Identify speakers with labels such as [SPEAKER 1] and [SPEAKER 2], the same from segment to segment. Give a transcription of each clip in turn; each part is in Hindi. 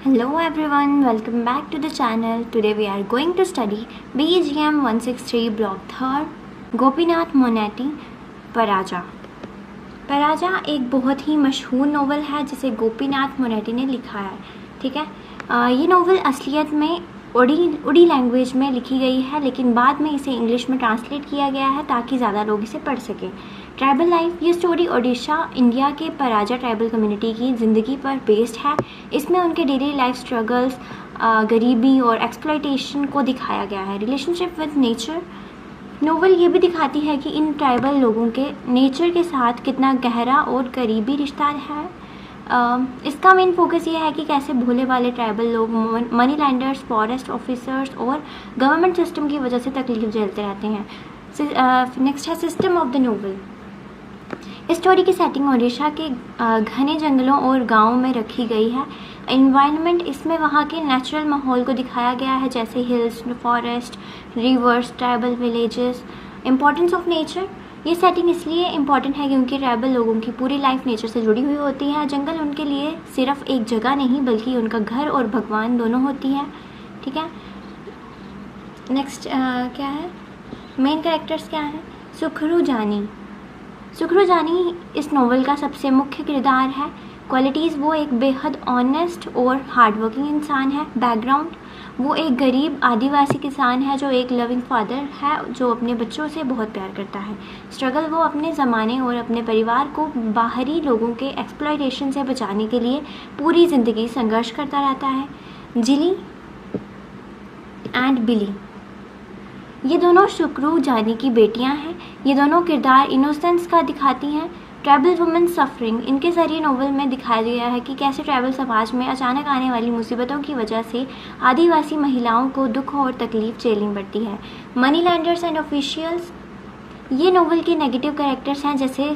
[SPEAKER 1] Hello everyone, welcome back to the channel. Today we are going to study BEGM 163 Block 3 Gopinath मोनेटी पराजा। पराजा एक बहुत ही मशहूर नोवेल है जिसे गोपीनाथ मोनेटी ने लिखा है। ठीक है, ये नोवेल असलियत में उड़ी लैंग्वेज में लिखी गई है, लेकिन बाद में इसे इंग्लिश में ट्रांसलेट किया गया है ताकि ज़्यादा लोग इसे पढ़ सकें। ट्राइबल लाइफ, ये स्टोरी ओडिशा इंडिया के पराजा ट्राइबल कम्युनिटी की ज़िंदगी पर बेस्ड है। इसमें उनके डेली लाइफ स्ट्रगल्स, गरीबी और एक्सप्लॉयटेशन को दिखाया गया है। रिलेशनशिप विद नेचर, नोवेल ये भी दिखाती है कि इन ट्राइबल लोगों के नेचर के साथ कितना गहरा और करीबी रिश्ता है। इसका मेन फोकस ये है कि कैसे भोले भाले ट्राइबल लोग मनी लैंडर्स, फॉरेस्ट ऑफिसर्स और गवर्नमेंट सिस्टम की वजह से तकलीफ झेलते रहते हैं। नेक्स्ट है सिस्टम ऑफ द नोवेल। इस स्टोरी की सेटिंग ओडिशा के घने जंगलों और गांवों में रखी गई है। इन्वायरमेंट, इसमें वहाँ के नेचुरल माहौल को दिखाया गया है, जैसे hills, forest, reverse, tribal villages. Importance of nature, ये सेटिंग इसलिए इम्पॉर्टेंट है क्योंकि ट्राइबल लोगों की पूरी लाइफ नेचर से जुड़ी हुई होती है। जंगल उनके लिए सिर्फ एक जगह नहीं बल्कि उनका घर और भगवान दोनों होती है। ठीक है, नेक्स्ट क्या है, मेन कैरेक्टर्स क्या हैं। सुखरू जानी इस नोवेल का सबसे मुख्य किरदार है। क्वालिटीज़, वो एक बेहद ऑनेस्ट और हार्डवर्किंग इंसान है। बैकग्राउंड, वो एक गरीब आदिवासी किसान है जो एक लविंग फादर है जो अपने बच्चों से बहुत प्यार करता है। स्ट्रगल, वो अपने ज़माने और अपने परिवार को बाहरी लोगों के एक्सप्लॉयटेशन से बचाने के लिए पूरी ज़िंदगी संघर्ष करता रहता है। जिली एंड बिली, ये दोनों सुखरू जानी की बेटियां हैं। ये दोनों किरदार इनोसेंस का दिखाती हैं। ट्राइबल वुमेन सफरिंग, इनके ज़रिए नोवेल में दिखाया गया है कि कैसे ट्राइबल समाज में अचानक आने वाली मुसीबतों की वजह से आदिवासी महिलाओं को दुख और तकलीफ झेलनी पड़ती है। मनी लैंडर्स एंड ऑफिशियल्स, ये नोवेल के नेगेटिव कैरेक्टर्स हैं जैसे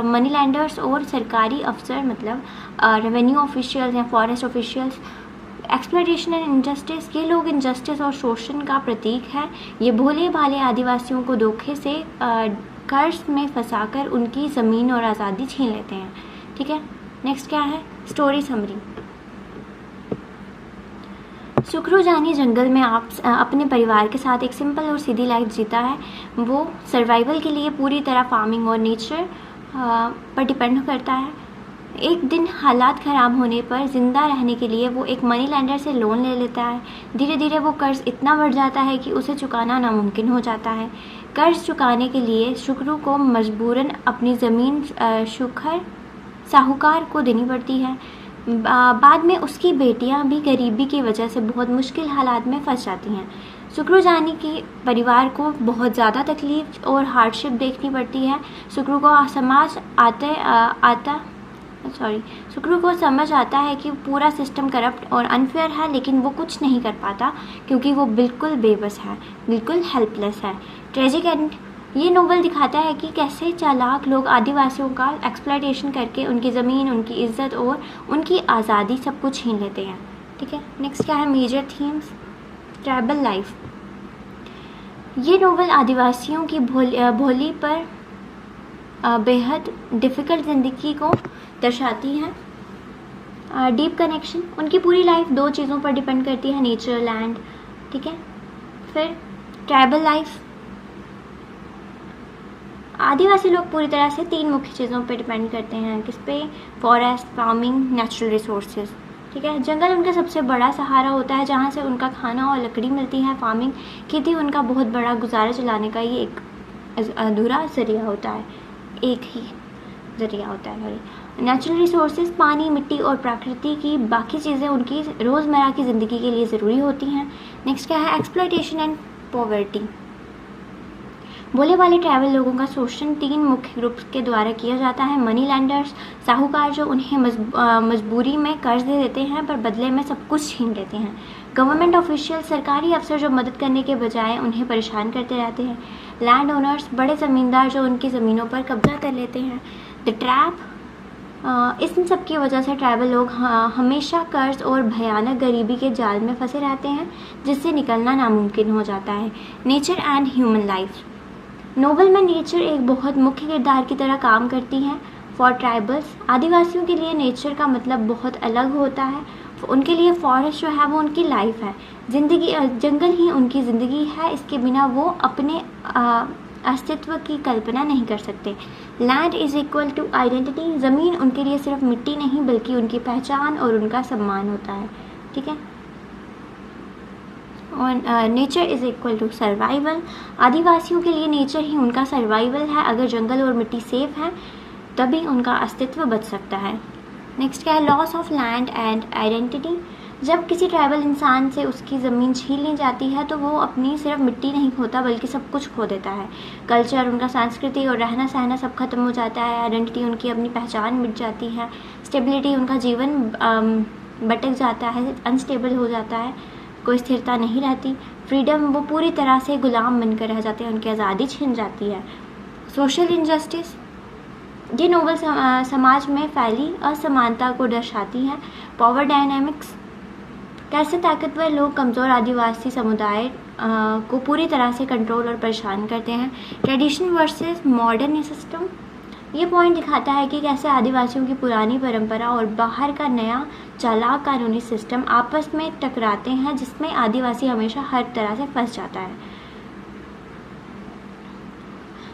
[SPEAKER 1] मनी लैंडर्स और सरकारी अफसर, मतलब रेवेन्यू ऑफिशियल्स या forest officials. Exploitation and injustice, ये लोग इनजस्टिस और शोषण का प्रतीक है। ये भोले भाले आदिवासियों को धोखे से कर्ज में फंसाकर उनकी ज़मीन और आज़ादी छीन लेते हैं। ठीक है, नेक्स्ट क्या है, स्टोरी समरी। सुखरू जानी जंगल में अपने परिवार के साथ एक सिंपल और सीधी लाइफ जीता है। वो सर्वाइवल के लिए पूरी तरह फार्मिंग और नेचर पर डिपेंड करता है। एक दिन हालात ख़राब होने पर ज़िंदा रहने के लिए वो एक मनी लैंडर से लोन ले लेता है। धीरे धीरे वो कर्ज इतना बढ़ जाता है कि उसे चुकाना नामुमकिन हो जाता है। कर्ज चुकाने के लिए सुखरू को मजबूरन अपनी ज़मीन साहूकार को देनी पड़ती है। बाद में उसकी बेटियां भी गरीबी की वजह से बहुत मुश्किल हालात में फंस जाती हैं। सुखरू जानी के परिवार को बहुत ज़्यादा तकलीफ और हार्डशिप देखनी पड़ती है। सुखरू को समझ आता है कि पूरा सिस्टम करप्ट और अनफेयर है, लेकिन वो कुछ नहीं कर पाता क्योंकि वो बिल्कुल बेबस है, बिल्कुल हेल्पलेस है। ट्रेजिक एंड, ये नोवेल दिखाता है कि कैसे चालाक लोग आदिवासियों का एक्सप्लॉयटेशन करके उनकी ज़मीन, उनकी इज्जत और उनकी आज़ादी सब कुछ छीन लेते हैं। ठीक है, नेक्स्ट क्या है, मेजर थीम्स। ट्राइबल लाइफ, ये नोवेल आदिवासियों की भोली पर बेहद डिफ़िकल्ट ज़िंदगी को दर्शाती हैं। डीप कनेक्शन, उनकी पूरी लाइफ दो चीज़ों पर डिपेंड करती है, नेचर, लैंड। ठीक है, फिर ट्राइबल लाइफ, आदिवासी लोग पूरी तरह से तीन मुख्य चीज़ों पर डिपेंड करते हैं। किस पे, फॉरेस्ट, फार्मिंग, नेचुरल रिसोर्सेज। ठीक है, जंगल उनका सबसे बड़ा सहारा होता है जहाँ से उनका खाना और लकड़ी मिलती है। फार्मिंग, खेती उनका बहुत बड़ा गुजारा चलाने का ये एक अधूरा ज़रिया होता है, एक ही ज़रिया होता है। नेचुरल रिसोर्सेज, पानी, मिट्टी और प्रकृति की बाकी चीज़ें उनकी रोज़मर्रा की ज़िंदगी के लिए ज़रूरी होती हैं। नेक्स्ट क्या है, एक्सप्लॉयटेशन एंड पॉवर्टी। भोले वाले ट्राइबल लोगों का शोषण तीन मुख्य ग्रुप्स के द्वारा किया जाता है। मनी लैंडर्स, साहूकार जो उन्हें मजबूरी में कर्ज दे देते हैं पर बदले में सब कुछ छीन लेते हैं। गवर्नमेंट ऑफिशियल, सरकारी अफसर जो मदद करने के बजाय उन्हें परेशान करते रहते हैं। लैंड ओनर्स, बड़े ज़मींदार जो उनकी ज़मीनों पर कब्जा कर लेते हैं। द ट्रैप, इस सब की वजह से ट्राइबल लोग हमेशा कर्ज और भयानक गरीबी के जाल में फंसे रहते हैं जिससे निकलना नामुमकिन हो जाता है। Nature and human life, novel में नेचर एक बहुत मुख्य किरदार की तरह काम करती है। फॉर ट्राइबल्स, आदिवासियों के लिए नेचर का मतलब बहुत अलग होता है। उनके लिए फॉरेस्ट जो है वो उनकी लाइफ है, ज़िंदगी, जंगल ही उनकी ज़िंदगी है, इसके बिना वो अपने अस्तित्व की कल्पना नहीं कर सकते। Land is equal to identity, ज़मीन उनके लिए सिर्फ मिट्टी नहीं बल्कि उनकी पहचान और उनका सम्मान होता है, ठीक है। और nature is equal to survival, आदिवासियों के लिए नेचर ही उनका सर्वाइवल है। अगर जंगल और मिट्टी सेफ है तभी उनका अस्तित्व बच सकता है। नेक्स्ट क्या है, loss of land and identity. जब किसी ट्राइबल इंसान से उसकी ज़मीन छीन ली जाती है तो वो अपनी सिर्फ मिट्टी नहीं खोता बल्कि सब कुछ खो देता है। कल्चर, उनका संस्कृति और रहना सहना सब खत्म हो जाता है। आइडेंटिटी, उनकी अपनी पहचान मिट जाती है। स्टेबिलिटी, उनका जीवन भटक जाता है, अनस्टेबल हो जाता है, कोई स्थिरता नहीं रहती। फ्रीडम, वो पूरी तरह से गुलाम बनकर रह जाते हैं, उनकी आज़ादी छिन जाती है। सोशल इनजस्टिस, ये नोवेल समाज में फैली असमानता को दर्शाती है। पावर डायनामिक्स, कैसे ताकतवर लोग कमज़ोर आदिवासी समुदाय को पूरी तरह से कंट्रोल और परेशान करते हैं। ट्रेडिशन वर्सेस मॉडर्न सिस्टम, ये पॉइंट दिखाता है कि कैसे आदिवासियों की पुरानी परंपरा और बाहर का नया चालाक कानूनी सिस्टम आपस में टकराते हैं, जिसमें आदिवासी हमेशा हर तरह से फंस जाता है।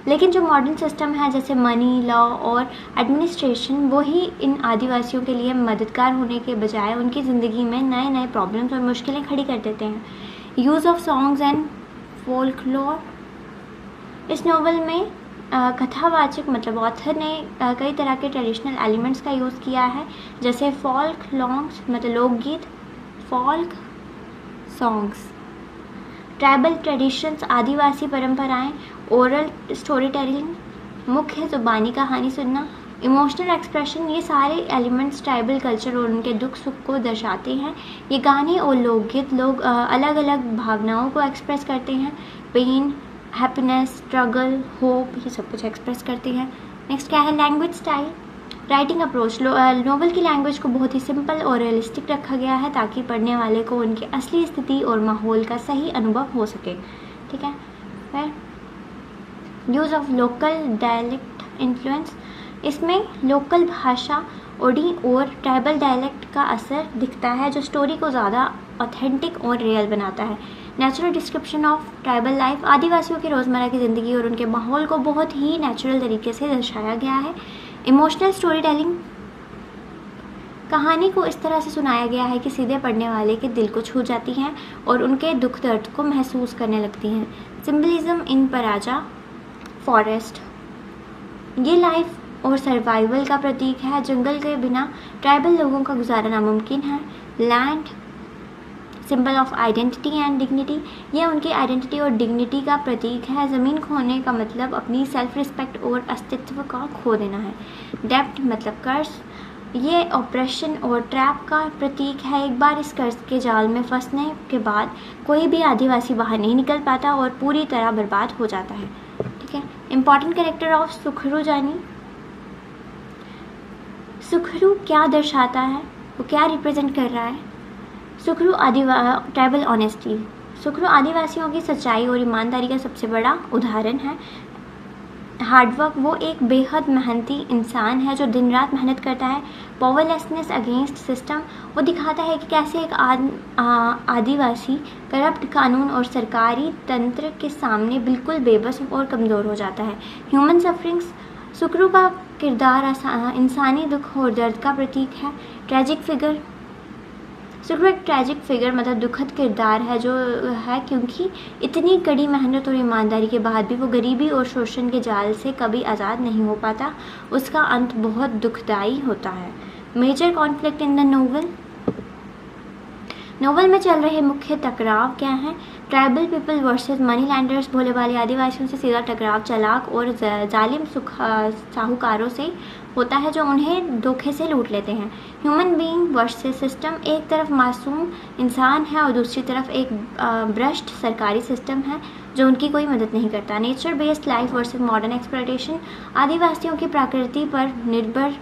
[SPEAKER 1] लेकिन जो मॉडर्न सिस्टम है जैसे मनी, लॉ और एडमिनिस्ट्रेशन, वो ही इन आदिवासियों के लिए मददगार होने के बजाय उनकी ज़िंदगी में नए नए प्रॉब्लम्स और मुश्किलें खड़ी कर देते हैं। Use of songs and folklore, इस नोवेल में कथावाचक मतलब ऑथर ने कई तरह के ट्रेडिशनल एलिमेंट्स का यूज़ किया है, जैसे फोल्क लॉन्ग्स मतलब लोकगीत, फोल्क सॉन्ग्स, ट्राइबल ट्रेडिशंस आदिवासी परंपराएं, ओरल स्टोरी टेलिंग मुख्य ज़ुबानी कहानी सुनना, इमोशनल एक्सप्रेशन, ये सारे एलिमेंट्स ट्राइबल कल्चर और उनके दुख सुख को दर्शाते हैं। ये गाने और लोकगीत लोग अलग अलग भावनाओं को एक्सप्रेस करते हैं, पेन, हैप्पीनेस, स्ट्रगल, होप, ये सब कुछ एक्सप्रेस करते हैं। नेक्स्ट क्या है, language style, writing approach, novel की लैंग्वेज को बहुत ही सिंपल और रियलिस्टिक रखा गया है ताकि पढ़ने वाले को उनकी असली स्थिति और माहौल का सही अनुभव हो सके, ठीक है। फिर use of local dialect influence, इसमें लोकल भाषा, ओडी और ट्राइबल डायलेक्ट का असर दिखता है जो स्टोरी को ज़्यादा ऑथेंटिक और रियल बनाता है। Natural description of tribal life, आदिवासियों की रोज़मर्रा की ज़िंदगी और उनके माहौल को बहुत ही नेचुरल तरीके से दर्शाया गया है। इमोशनल स्टोरी टेलिंग, कहानी को इस तरह से सुनाया गया है कि सीधे पढ़ने वाले के दिल को छू जाती हैं और उनके दुख दर्द को महसूस करने लगती हैं। सिंबलिज्म इन पराजा फॉरेस्ट, ये लाइफ और सर्वाइवल का प्रतीक है। जंगल के बिना ट्राइबल लोगों का गुजारा नामुमकिन है। Land, symbol of identity and dignity, ये उनकी आइडेंटिटी और डिग्निटी का प्रतीक है। ज़मीन खोने का मतलब अपनी सेल्फ रिस्पेक्ट और अस्तित्व का खो देना है। डेब्ट मतलब कर्ज, ये ऑपरेशन और ट्रैप का प्रतीक है। एक बार इस कर्ज के जाल में फंसने के बाद कोई भी आदिवासी बाहर नहीं निकल पाता और पूरी तरह बर्बाद हो जाता है, ठीक है। इम्पॉर्टेंट कैरेक्टर ऑफ सुखरू जानी, सुखरू क्या दर्शाता है, वो क्या रिप्रेजेंट कर रहा है। सुखरू ट्राइबल ऑनेस्टी, सुखरू आदिवासियों की सच्चाई और ईमानदारी का सबसे बड़ा उदाहरण है। हार्डवर्क, वो एक बेहद मेहनती इंसान है जो दिन रात मेहनत करता है। पावरलेसनेस अगेंस्ट सिस्टम, वो दिखाता है कि कैसे एक आदिवासी करप्ट कानून और सरकारी तंत्र के सामने बिल्कुल बेबस और कमज़ोर हो जाता है। ह्यूमन सफरिंग्स, सुखरू का किरदार इंसानी दुख और दर्द का प्रतीक है। ट्रैजिक फिगर, सुखरू एक ट्रैजिक फिगर मतलब दुखद किरदार है जो है क्योंकि इतनी कड़ी मेहनत और ईमानदारी के बाद भी वो गरीबी और शोषण के जाल से कभी आज़ाद नहीं हो पाता। उसका अंत बहुत दुखदाई होता है। Major conflict in the novel, novel में चल रहे मुख्य टकराव क्या हैं। Tribal people versus money lenders, भोले भाले आदिवासियों से सीधा टकराव चालाक और जालिम साहूकारों से होता है जो उन्हें धोखे से लूट लेते हैं। ह्यूमन बीइंग वर्सेस सिस्टम, एक तरफ मासूम इंसान है और दूसरी तरफ एक भ्रष्ट सरकारी सिस्टम है जो उनकी कोई मदद नहीं करता। Nature based life versus modern exploitation, आदिवासियों की प्रकृति पर निर्भर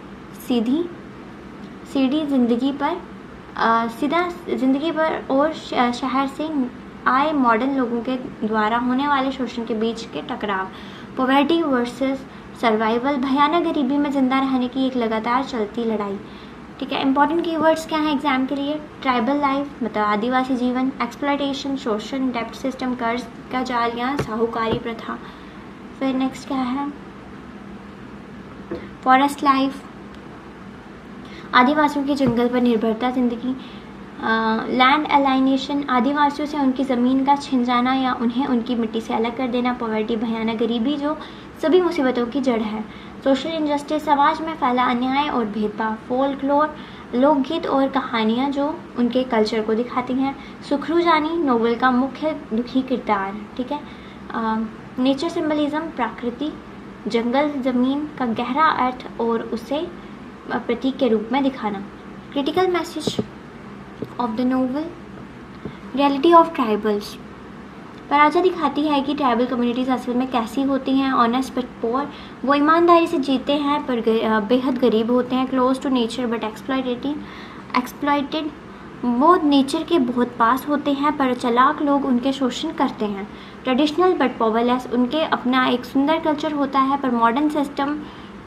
[SPEAKER 1] सीधी ज़िंदगी पर और शहर से आए मॉडर्न लोगों के द्वारा होने वाले शोषण के बीच के टकराव। पॉवर्टी वर्सेस सर्वाइवल, भयानक गरीबी में ज़िंदा रहने की एक लगातार चलती लड़ाई। ठीक है। इंपॉर्टेंट कीवर्ड्स क्या हैं एग्जाम के लिए? ट्राइबल लाइफ मतलब आदिवासी जीवन, एक्सप्लॉयटेशन, शोषण, डेप्ट सिस्टम, कर्ज का जाल या साहूकारी प्रथा। फिर नेक्स्ट क्या है? फॉरेस्ट लाइफ, आदिवासियों की जंगल पर निर्भरता जिंदगी, लैंड अलाइनेशन, आदिवासियों से उनकी ज़मीन का छिन जाना या उन्हें उनकी मिट्टी से अलग कर देना, पॉवर्टी भयानक गरीबी जो सभी मुसीबतों की जड़ है, सोशल इंजस्टिस, समाज में फैला अन्याय और भेदभाव, फोल्कलोर, लोकगीत और कहानियाँ जो उनके कल्चर को दिखाती हैं, सुखरू जानी, नोवेल का मुख्य दुखी किरदार, ठीक है। नेचर सिंबलिज्म, प्रकृति, जंगल, ज़मीन का गहरा अर्थ और उसे प्रतीक के रूप में दिखाना। Critical message of the novel, reality of tribals, Paraja दिखाती है कि ट्राइबल कम्युनिटीज़ असल में कैसी होती हैं, ऑनेस्ट बट पोअर, वो ईमानदारी से जीते हैं पर बेहद गरीब होते हैं, close to nature but exploited, वो नेचर के बहुत पास होते हैं पर चालाक लोग उनके शोषण करते हैं, ट्रेडिशनल बट पावरलेस, उनके अपना एक सुंदर कल्चर होता है पर मॉडर्न सिस्टम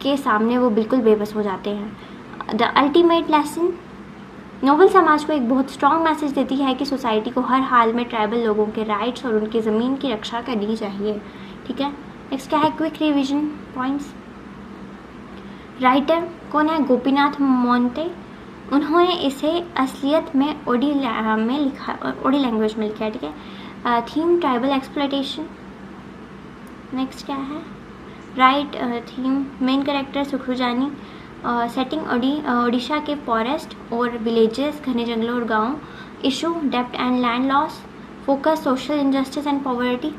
[SPEAKER 1] के सामने वो बिल्कुल बेबस हो जाते हैं। द अल्टीमेट लेसन, नोवेल समाज को एक बहुत स्ट्रॉन्ग मैसेज देती है कि सोसाइटी को हर हाल में ट्राइबल लोगों के राइट्स और उनकी ज़मीन की रक्षा करनी चाहिए, ठीक है। नेक्स्ट क्या है? Quick revision points. राइटर कौन है? गोपीनाथ मोंटे, उन्होंने इसे असलियत में ओडी लैंग्वेज में लिखा है, ठीक है। Theme tribal exploitation. नेक्स्ट क्या है? राइट थीम, मेन कैरेक्टर सुखरू जानी, सेटिंग ओडिशा के फॉरेस्ट और विलेजेस, घने जंगलों और गांव, इशू डेप्ट and land loss, focus social injustice and poverty,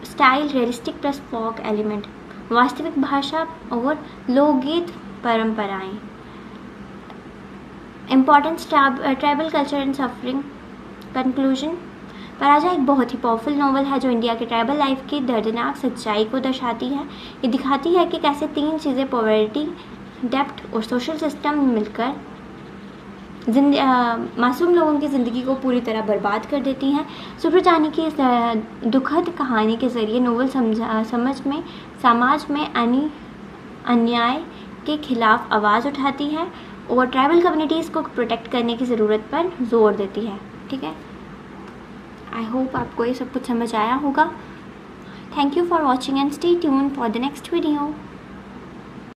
[SPEAKER 1] style realistic plus folk element, वास्तविक भाषा और लोकगीत परंपराएं, importance tribal culture and suffering. Conclusion, Paraja एक बहुत ही पावरफुल नॉवल है जो इंडिया के ट्राइबल लाइफ की दर्दनाक सच्चाई को दर्शाती है। ये दिखाती है कि कैसे तीन चीज़ें पॉवर्टी, डेप्थ और सोशल सिस्टम मिलकर मासूम लोगों की ज़िंदगी को पूरी तरह बर्बाद कर देती हैं। सुखरू जानी की इस दुखद कहानी के ज़रिए नोवेल समाज में अन्याय के खिलाफ आवाज़ उठाती है और ट्राइबल कम्युनिटीज़ को प्रोटेक्ट करने की ज़रूरत पर जोर देती है, ठीक है। आई होप आपको ये सब कुछ समझ आया होगा। Thank you for watching and stay tuned for the next video.